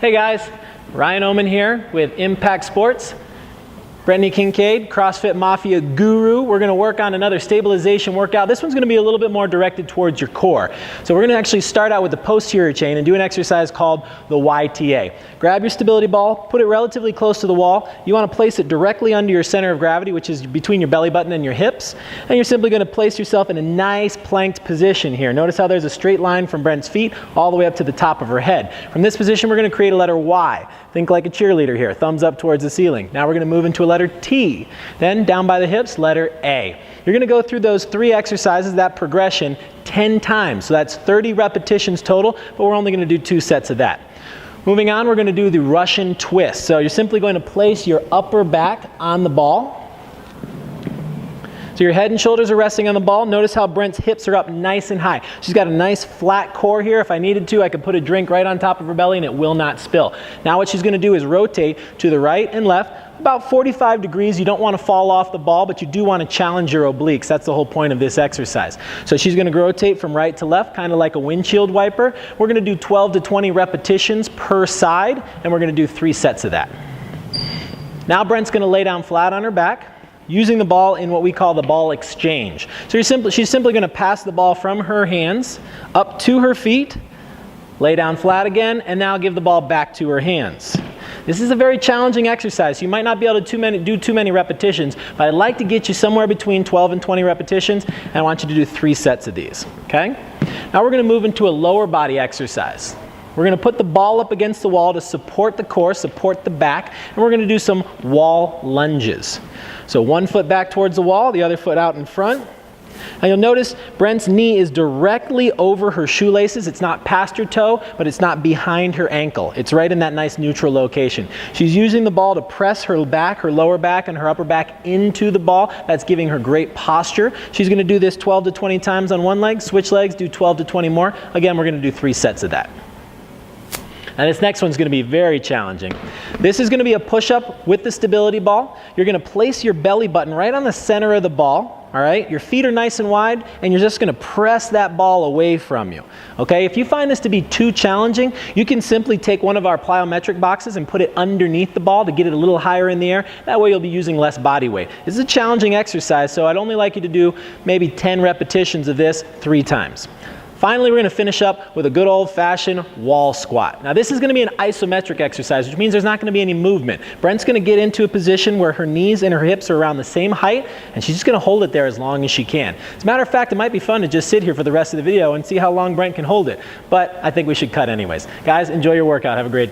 Hey guys, Ryan Oman here with Impact Sports. Brentnie Kincaid, CrossFit Mafia guru. We're going to work on another stabilization workout. This one's going to be a little bit more directed towards your core. So we're going to actually start out with the posterior chain and do an exercise called the YTA. Grab your stability ball, put it relatively close to the wall. You want to place it directly under your center of gravity, which is between your belly button and your hips. And you're simply going to place yourself in a nice planked position here. Notice how there's a straight line from Brent's feet all the way up to the top of her head. From this position, we're going to create a letter Y. Think like a cheerleader here, thumbs up towards the ceiling. Now we're going to move into a letter T. Then down by the hips, letter A. You're going to go through those 3 exercises, that progression, 10 times. So that's 30 repetitions total, but we're only going to do 2 sets of that. Moving on, we're going to do the Russian twist. So you're simply going to place your upper back on the ball. So your head and shoulders are resting on the ball. Notice how Brent's hips are up nice and high. She's got a nice flat core here. If I needed to, I could put a drink right on top of her belly and it will not spill. Now what she's going to do is rotate to the right and left, about 45 degrees. You don't want to fall off the ball, but you do want to challenge your obliques. That's the whole point of this exercise. So she's going to rotate from right to left, kind of like a windshield wiper. We're going to do 12 to 20 repetitions per side, and we're going to do 3 sets of that. Now Brent's going to lay down flat on her back, using the ball in what we call the ball exchange. So she's simply going to pass the ball from her hands up to her feet, lay down flat again, and now give the ball back to her hands. This is a very challenging exercise. You might not be able to do too many repetitions, but I'd like to get you somewhere between 12 and 20 repetitions, and I want you to do 3 sets of these, okay? Now we're going to move into a lower body exercise. We're going to put the ball up against the wall to support the core, support the back, and we're going to do some wall lunges. So one foot back towards the wall, the other foot out in front. Now you'll notice Brent's knee is directly over her shoelaces. It's not past her toe, but it's not behind her ankle. It's right in that nice neutral location. She's using the ball to press her back, her lower back, and her upper back into the ball. That's giving her great posture. She's going to do this 12 to 20 times on one leg, switch legs, do 12 to 20 more. Again, we're going to do 3 sets of that. And this next one's going to be very challenging. This is going to be a push-up with the stability ball. You're going to place your belly button right on the center of the ball, all right? Your feet are nice and wide, and you're just going to press that ball away from you, okay? If you find this to be too challenging, you can simply take one of our plyometric boxes and put it underneath the ball to get it a little higher in the air. That way you'll be using less body weight. This is a challenging exercise, so I'd only like you to do maybe 10 repetitions of this 3 times. Finally, we're going to finish up with a good old-fashioned wall squat. Now this is going to be an isometric exercise, which means there's not going to be any movement. Brent's going to get into a position where her knees and her hips are around the same height, and she's just going to hold it there as long as she can. As a matter of fact, it might be fun to just sit here for the rest of the video and see how long Brent can hold it, but I think we should cut anyways. Guys, enjoy your workout. Have a great day.